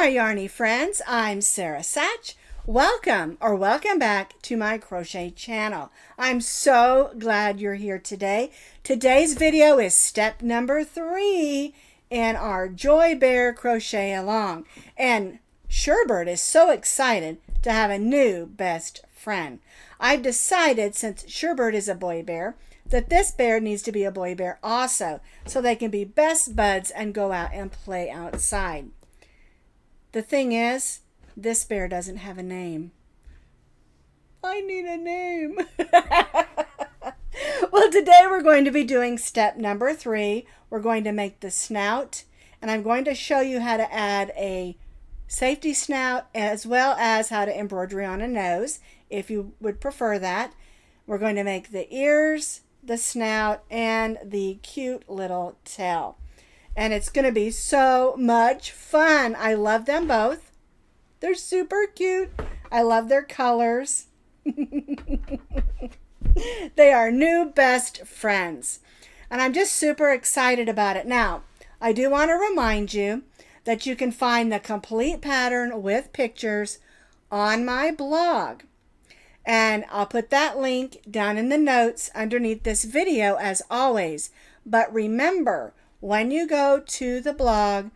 my yarny friends, I'm Sara Sach. Welcome back to my crochet channel. I'm so glad you're here today. Today's video is step number 3 in our Joy Bear Crochet Along. And Sherbert is so excited to have a new best friend. I've decided, since Sherbert is a boy bear, that this bear needs to be a boy bear also, so they can be best buds and go out and play outside. The thing is, this bear doesn't have a name. I need a name. Well, today we're going to be doing step number 3. We're going to make the snout, and I'm going to show you how to add a safety snout as well as how to embroidery on a nose, if you would prefer that. We're going to make the ears, the snout, and the cute little tail. And it's going to be so much fun. I love them both. They're super cute. I love their colors. They are new best friends. And I'm just super excited about it. Now, I do want to remind you that you can find the complete pattern with pictures on my blog. And I'll put that link down in the notes underneath this video as always. But remember, when you go to the blog,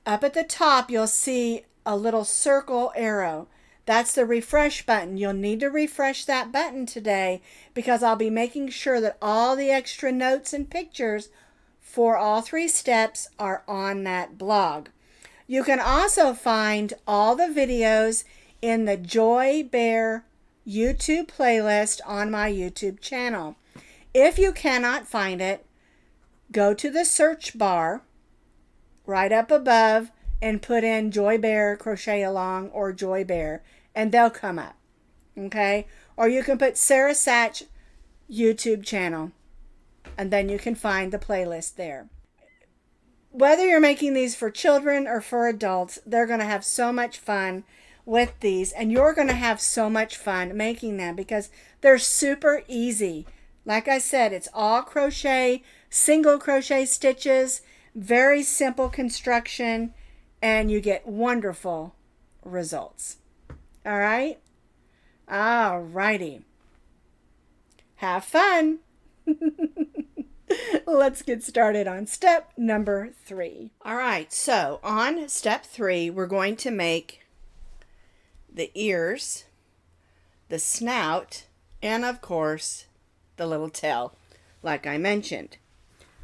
up at the top you'll see a little circle arrow. That's the refresh button. You'll need to refresh that button today because I'll be making sure that all the extra notes and pictures for all 3 steps are on that blog. You can also find all the videos in the Joy Bear YouTube playlist on my YouTube channel. If you cannot find it, go to the search bar right up above and put in Joy Bear Crochet Along or Joy Bear, and they'll come up. Okay? Or you can put Sara Sach YouTube channel, and then you can find the playlist there. Whether you're making these for children or for adults, they're going to have so much fun with these, and you're going to have so much fun making them because they're super easy. Like I said, it's all crochet, single crochet stitches, very simple construction, and you get wonderful results. All right? All righty. Have fun. Let's get started on step number 3. All right, so on step 3, we're going to make the ears, the snout, and of course, the little tail, like I mentioned.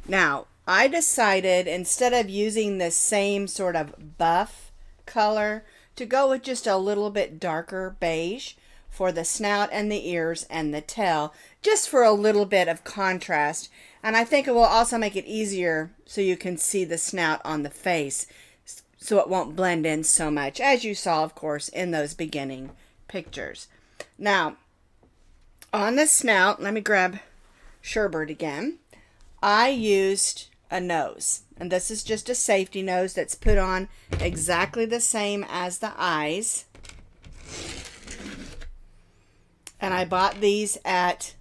Now, I decided instead of using the same sort of buff color to go with just a little bit darker beige for the snout and the ears and the tail, just for a little bit of contrast. And I think it will also make it easier so you can see the snout on the face, so it won't blend in so much, as you saw, of course, in those beginning pictures. Now, on the snout, let me grab Sherbert again. I used a nose, and this is just a safety nose that's put on exactly the same as the eyes. And I bought these at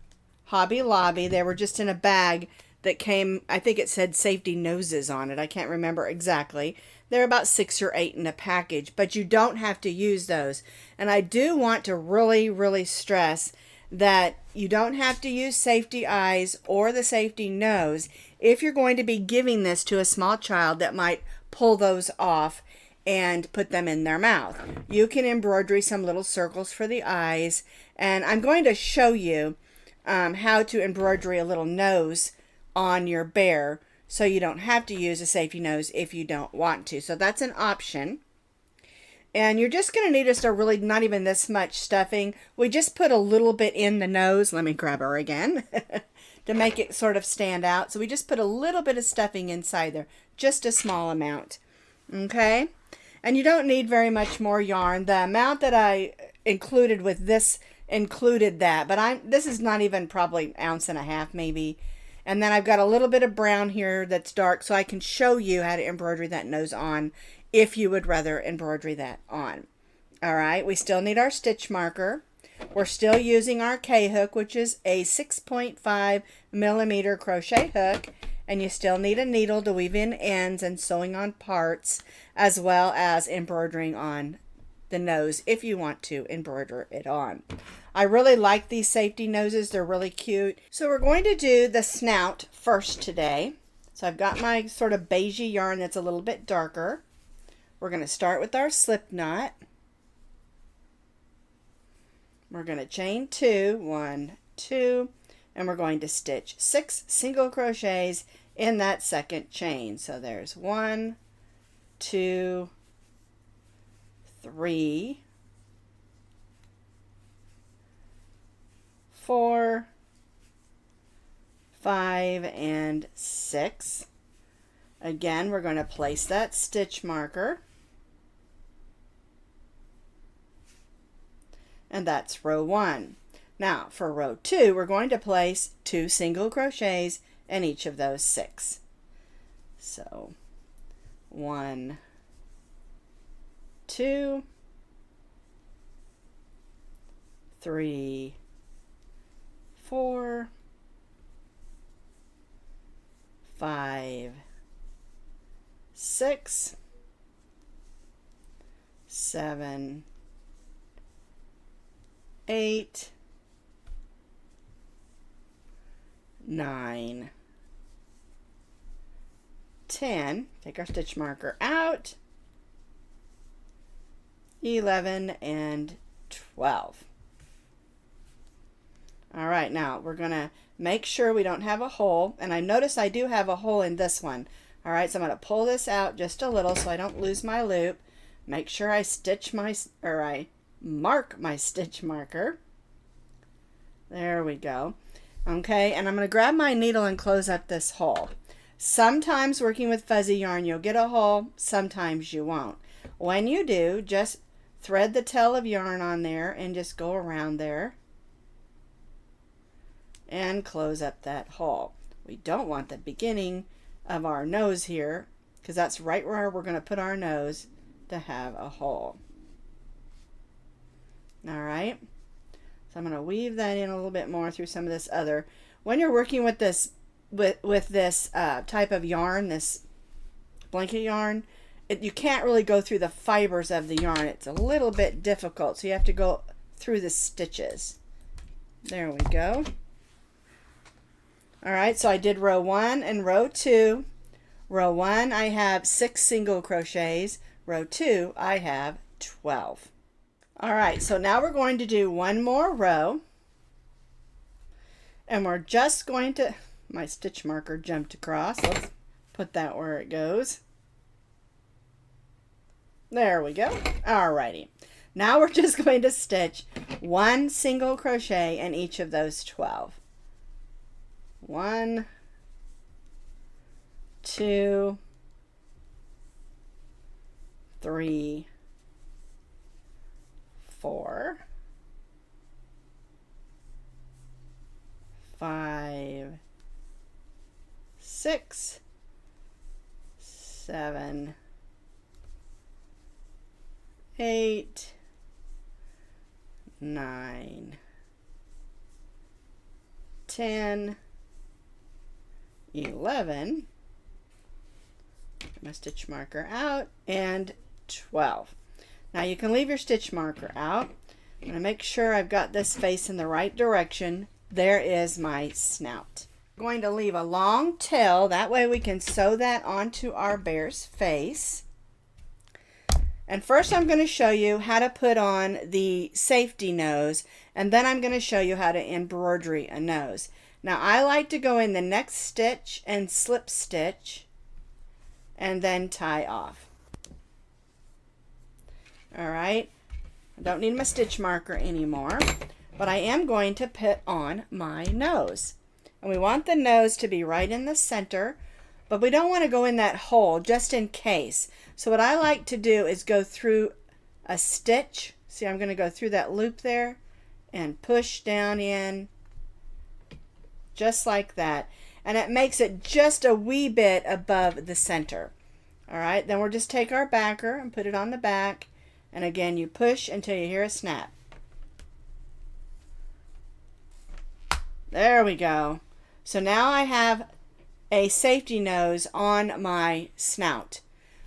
Hobby Lobby. They were just in a bag that came, I think it said safety noses on it. I can't remember exactly. They're about 6 or 8 in a package, but you don't have to use those. And I do want to really stress that you don't have to use safety eyes or the safety nose if you're going to be giving this to a small child that might pull those off and put them in their mouth. You can embroidery some little circles for the eyes, and I'm going to show you how to embroidery a little nose on your bear so you don't have to use a safety nose if you don't want to. So that's an option. And you're just going to need just a really, not even this much stuffing. We just put a little bit in the nose. Let me grab her again to make it sort of stand out. So we just put a little bit of stuffing inside there, just a small amount. Okay? And you don't need very much more yarn. The amount that I included with this included that, but this is not even probably 1.5 ounces maybe. And then I've got a little bit of brown here that's dark, so I can show you how to embroidery that nose on if you would rather embroidery that on. All right, we still need our stitch marker. We're still using our K hook, which is a 6.5 millimeter crochet hook. and you still need a needle to weave in ends and sewing on parts, as well as embroidering on the nose if you want to embroider it on. I really like these safety noses. They're really cute. So we're going to do the snout first today. So I've got my sort of beigey yarn that's a little bit darker. We're going to start with our slip knot. We're going to chain 2, 1, 2, and we're going to stitch 6 single crochets in that second chain. So there's 1, 2, 3, 4, 5, and 6. Again, we're going to place that stitch marker. And that's row 1. Now for row 2, we're going to place 2 single crochets in each of those 6. So 1, 2, 3, 4, 5, 6, 7, 8, 9, 10, take our stitch marker out, 11, and 12. All right, now we're going to make sure we don't have a hole, and I notice I do have a hole in this one. All right, so I'm going to pull this out just a little so I don't lose my loop. Make sure I I mark my stitch marker. There we go. Okay, and I'm going to grab my needle and close up this hole. Sometimes working with fuzzy yarn you'll get a hole, sometimes you won't. When you do, just thread the tail of yarn on there and just go around there and close up that hole. We don't want the beginning of our nose here, because that's right where we're going to put our nose, to have a hole. All right, so I'm going to weave that in a little bit more through some of this other. When you're working with this type of yarn, this blanket yarn, you can't really go through the fibers of the yarn. It's a little bit difficult, so you have to go through the stitches. There we go. All right, so I did row 1 and row 2. Row 1, I have 6 single crochets. Row 2, I have 12. All right, so now we're going to do one more row. And we're just going to, my stitch marker jumped across. Let's put that where it goes. There we go. All righty. Now we're just going to stitch 1 single crochet in each of those 12. 1, 2, 3, 4, 5, 6, 7, 8, 9, 10, 11, my stitch marker out, and 12. Now you can leave your stitch marker out. I'm going to make sure I've got this face in the right direction. There is my snout. I'm going to leave a long tail, that way we can sew that onto our bear's face. And first I'm going to show you how to put on the safety nose, and then I'm going to show you how to embroidery a nose. Now I like to go in the next stitch and slip stitch and then tie off. All right, I don't need my stitch marker anymore, but I am going to put on my nose. And we want the nose to be right in the center, but we don't want to go in that hole just in case. So what I like to do is go through a stitch. See, I'm going to go through that loop there and push down in just like that. And it makes it just a wee bit above the center. All right, then we'll just take our backer and put it on the back. And again, you push until you hear a snap. There we go. So now I have a safety nose on my snout.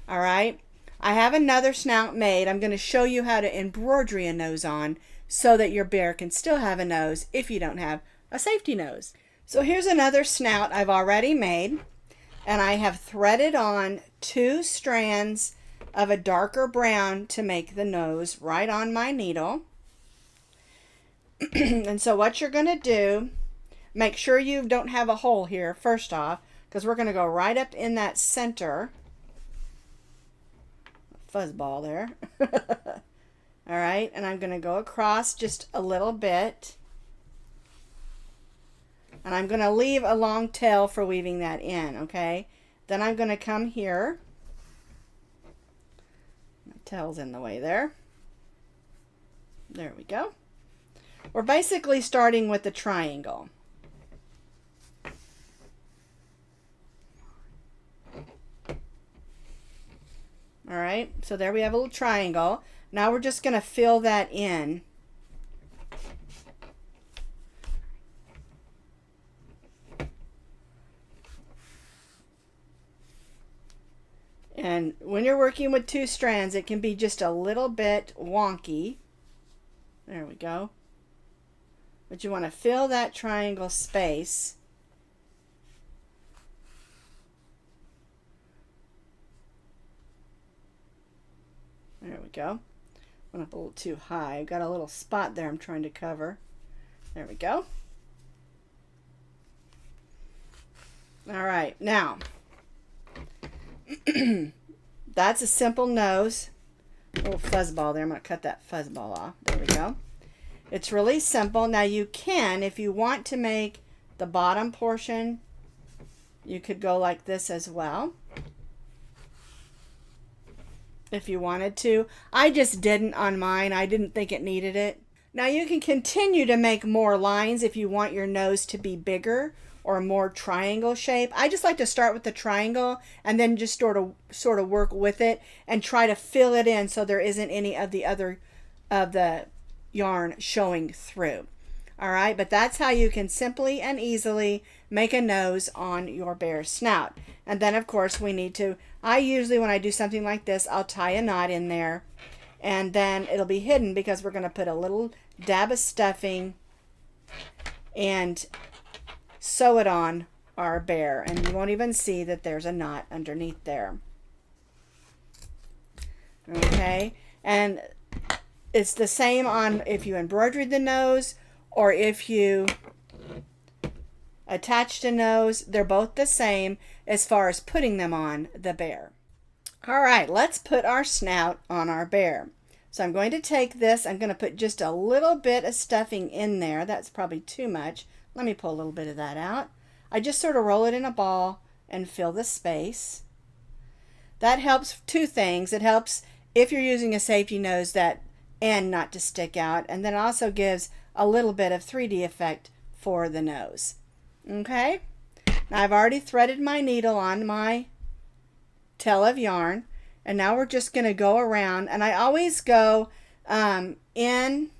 All right. I have another snout made. I'm going to show you how to embroidery a nose on so that your bear can still have a nose if you don't have a safety nose. So here's another snout I've already made, and I have threaded on 2 strands of a darker brown to make the nose right on my needle. And so what you're going to do, make sure you don't have a hole here first off, because we're going to go right up in that center fuzzball there. All right, and I'm going to go across just a little bit, and I'm going to leave a long tail for weaving that in. Okay, then I'm going to come here. My tail's in the way there. There we go. We're basically starting with the triangle. All right, so there we have a little triangle. Now we're just going to fill that in. And when you're working with 2 strands, it can be just a little bit wonky. There we go. But you want to fill that triangle space. There we go. Went up a little too high. I've got a little spot there I'm trying to cover. There we go. All right, now that's a simple nose. A little fuzzball there. I'm going to cut that fuzzball off. There we go. It's really simple. Now you can, if you want to make the bottom portion, you could go like this as well. If you wanted to. I just didn't on mine. I didn't think it needed it. Now you can continue to make more lines if you want your nose to be bigger or more triangle shape. I just like to start with the triangle and then just sort of work with it and try to fill it in so there isn't any of the yarn showing through. All right, but that's how you can simply and easily make a nose on your bear's snout. And then of course we need to, I usually when I do something like this, I'll tie a knot in there and then it'll be hidden because we're going to put a little dab of stuffing and sew it on our bear, and you won't even see that there's a knot underneath there. Okay, and it's the same on if you embroidered the nose or if you attached a nose. They're both the same as far as putting them on the bear. All right, let's put our snout on our bear. So I'm going to take this, I'm going to put just a little bit of stuffing in there. That's probably too much. Let me pull a little bit of that out. I just sort of roll it in a ball and fill the space. That helps 2 things. It helps if you're using a safety nose, that end not to stick out, and then it also gives a little bit of 3D effect for the nose. Okay, now I've already threaded my needle on my tail of yarn, and now we're just going to go around, and I always go in and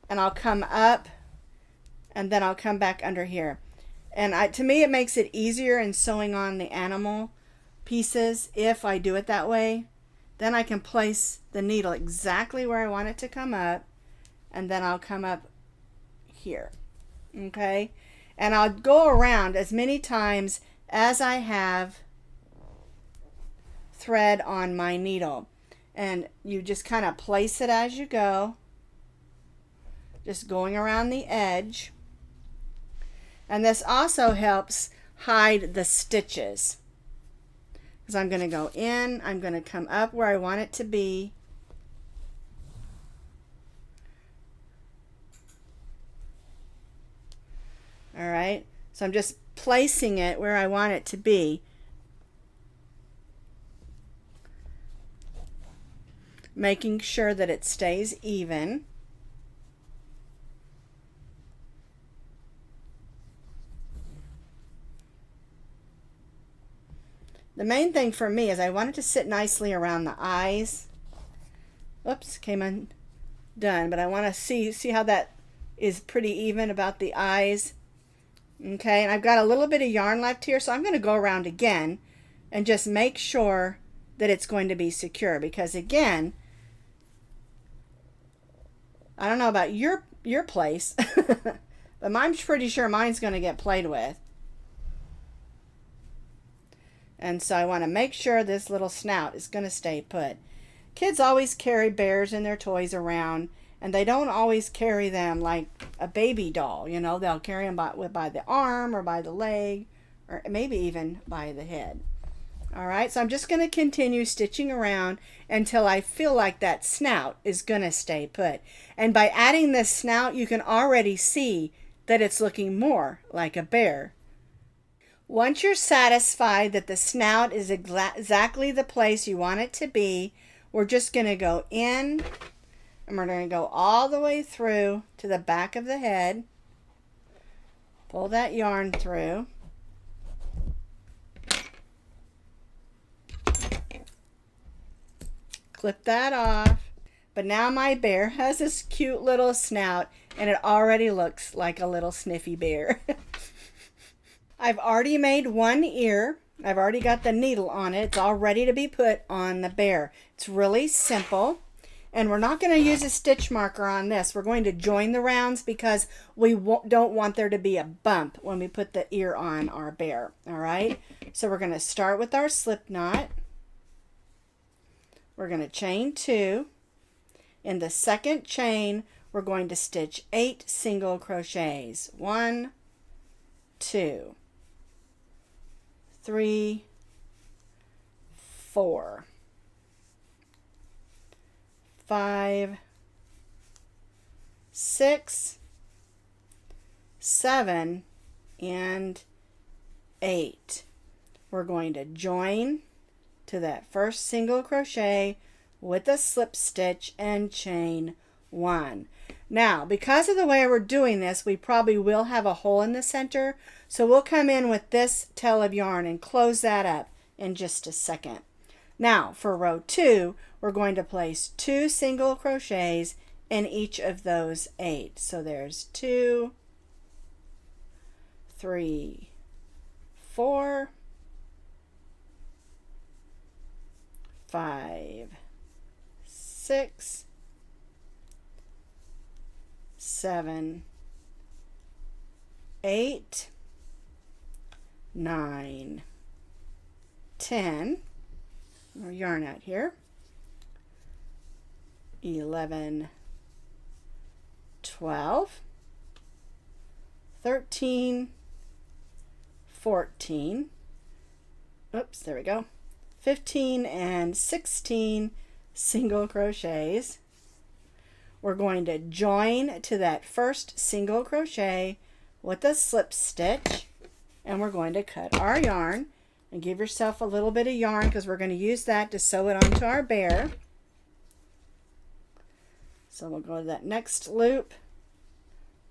I'll come up and then I'll come back under here. And to me it makes it easier in sewing on the animal pieces if I do it that way. Then I can place the needle exactly where I want it to come up, and then I'll come up here. Okay, and I'll go around as many times as I have thread on my needle, and you just kind of place it as you go, just going around the edge. And this also helps hide the stitches, because I'm going to go in, I'm going to come up where I want it to be, all right, so I'm just placing it where I want it to be, making sure that it stays even. The main thing for me is I want it to sit nicely around the eyes. Oops, came undone, but I want to see how that is pretty even about the eyes. Okay, and I've got a little bit of yarn left here, so I'm going to go around again and just make sure that it's going to be secure, because again, I don't know about your place, but I'm pretty sure mine's going to get played with. And so I want to make sure this little snout is going to stay put. Kids always carry bears and their toys around, and they don't always carry them like a baby doll. You know, they'll carry them by the arm or by the leg, or maybe even by the head. All right, so I'm just going to continue stitching around until I feel like that snout is going to stay put. And by adding this snout, you can already see that it's looking more like a bear. Once you're satisfied that the snout is exactly the place you want it to be, we're just going to go in, and we're going to go all the way through to the back of the head. Pull that yarn through. Clip that off. But now my bear has this cute little snout, and it already looks like a little sniffy bear. I've already made one ear. I've already got the needle on it. It's all ready to be put on the bear. It's really simple. And we're not going to use a stitch marker on this. We're going to join the rounds because we don't want there to be a bump when we put the ear on our bear. All right. So we're going to start with our slip knot. We're going to chain 2. In the second chain, we're going to stitch 8 single crochets. 1, 2, 3, 4, 5, 6, 7, and 8. We're going to join to that first single crochet with a slip stitch and chain 1. Now, because of the way we're doing this, we probably will have a hole in the center, so we'll come in with this tail of yarn and close that up in just a second. Now, for row 2, we're going to place 2 single crochets in each of those 8. So there's 2, 3, 4, 5, 6, 7, 8, 9, 10, more yarn out here, 11, 12, 13, 14, oops, there we go, 15 and 16 single crochets. We're going to join to that first single crochet with a slip stitch, and we're going to cut our yarn and give yourself a little bit of yarn because we're going to use that to sew it onto our bear. So we'll go to that next loop,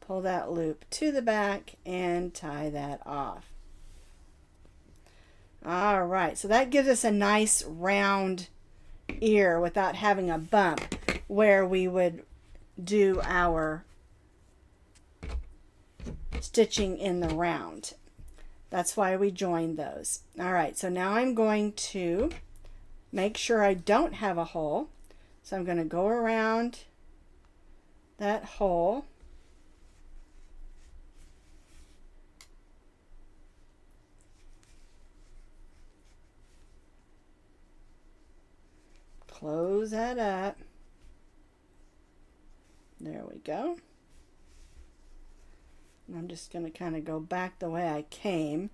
pull that loop to the back, and tie that off. All right, so that gives us a nice round ear without having a bump where we would do our stitching in the round. That's why we joined those. All right, so now I'm going to make sure I don't have a hole. So I'm going to go around that hole. Close that up. There we go. And I'm just going to kind of go back the way I came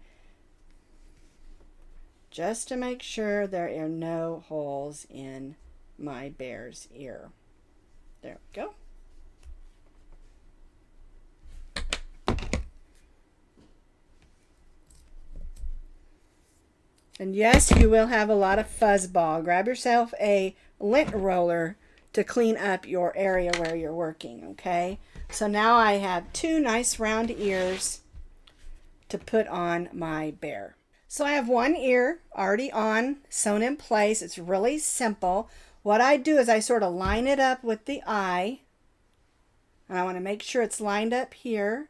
just to make sure there are no holes in my bear's ear. There we go. And yes, you will have a lot of fuzzball. Grab yourself a lint roller to clean up your area where you're working, okay? So now I have 2 nice round ears to put on my bear. So I have 1 ear already on, sewn in place. It's really simple. What I do is I sort of line it up with the eye, and I want to make sure it's lined up here.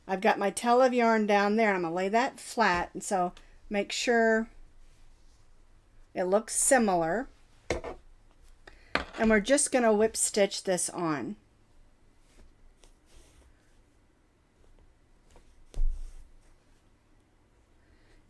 I've got my tail of yarn down there, and I'm going to lay that flat, and so make sure it looks similar. And we're just going to whip stitch this on.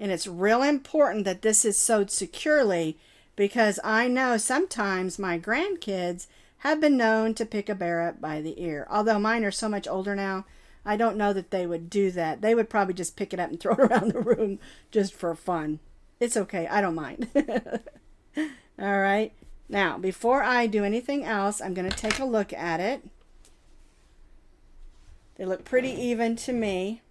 And it's real important that this is sewed securely, because I know sometimes my grandkids have been known to pick a bear up by the ear. Although mine are so much older now, I don't know that they would do that. They would probably just pick it up and throw it around the room just for fun. It's okay. I don't mind. All right. Now, before I do anything else, I'm going to take a look at it. They look pretty even to me.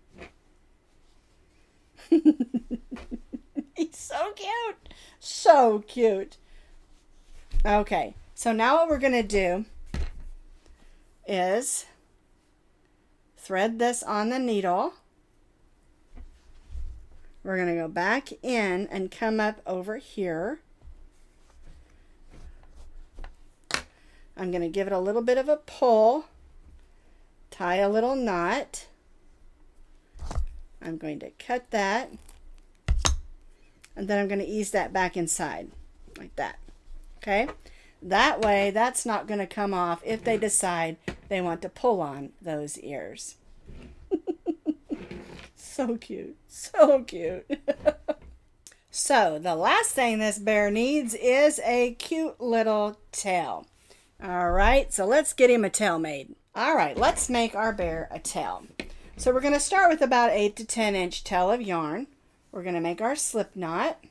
He's so cute. So cute. Okay, so now what we're going to do is thread this on the needle. We're going to go back in and come up over here. I'm going to give it a little bit of a pull, tie a little knot. I'm going to cut that, and then I'm going to ease that back inside like that. Okay, that way that's not going to come off if they decide they want to pull on those ears. So cute, so cute. So the last thing this bear needs is a cute little tail. All right, so let's get him a tail made. All right, let's make our bear a tail. So we're going to start with about 8 to 10 inch tail of yarn. We're going to make our slip knot,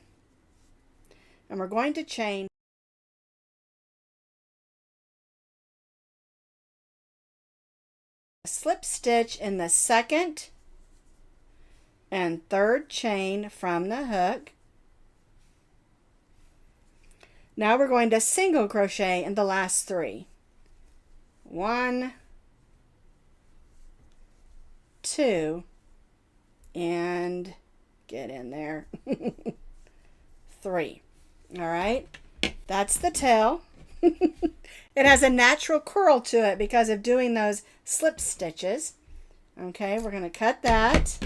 and we're going to chain a slip stitch in the second and third chain from the hook. Now we're going to single crochet in the last 3. 1, 2, and get in there. 3. All right, that's the tail. It has a natural curl to it because of doing those slip stitches. Okay, we're going to cut that.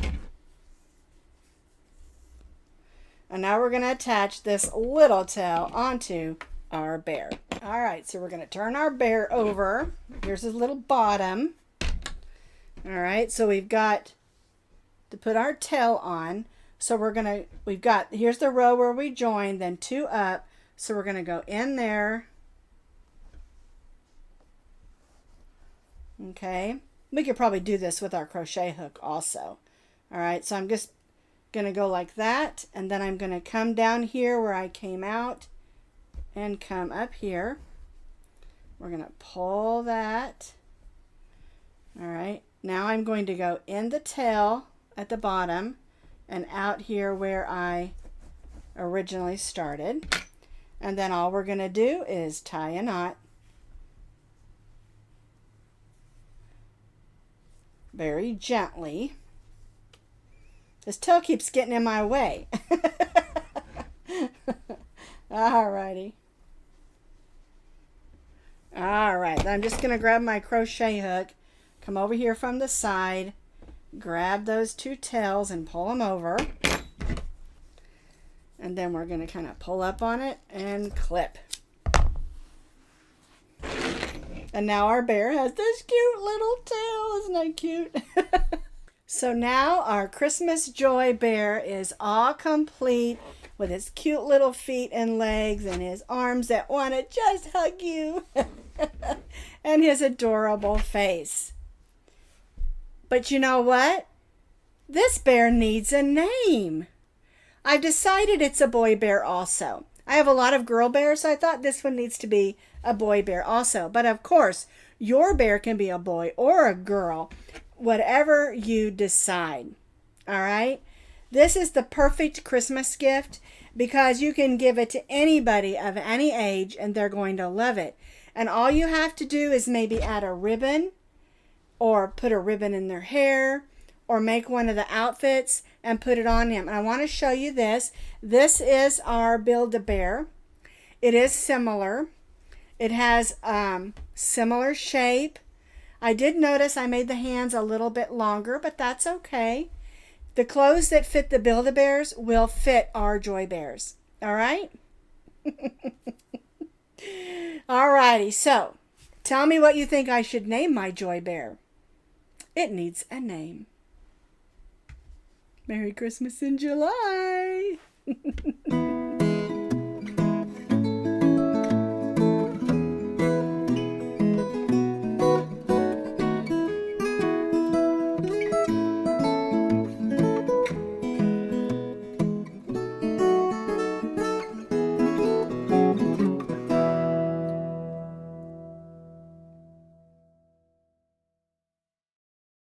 And now we're going to attach this little tail onto our bear. All right, so we're going to turn our bear over. Here's his little bottom. All right, so we've got to put our tail on. So here's the row where we joined, then 2 up. So we're going to go in there. Okay, we could probably do this with our crochet hook also. All right, so I'm just going to go like that, and then I'm going to come down here where I came out and come up here. We're going to pull that. All right, now I'm going to go in the tail at the bottom and out here where I originally started, and then all we're going to do is tie a knot very gently. This tail keeps getting in my way. Alrighty. Alright, I'm just going to grab my crochet hook, come over here from the side, grab those 2 tails and pull them over. And then we're going to kind of pull up on it and clip. And now our bear has this cute little tail. Isn't that cute? So now our Christmas Joy bear is all complete with his cute little feet and legs and his arms that want to just hug you and his adorable face. But you know what? This bear needs a name. I've decided it's a boy bear also. I have a lot of girl bears, so I thought this one needs to be a boy bear also. But of course, your bear can be a boy or a girl, whatever you decide. All right? This is the perfect Christmas gift because you can give it to anybody of any age and they're going to love it. And all you have to do is maybe add a ribbon or put a ribbon in their hair or make one of the outfits and put it on him. And I want to show you this. This is our Build-A-Bear. It is similar. It has similar shape. I did notice I made the hands a little bit longer, but that's okay. The clothes that fit the Build-A-Bears will fit our Joy Bears. All right? All righty, so tell me what you think I should name my Joy Bear. It needs a name. Merry Christmas in July.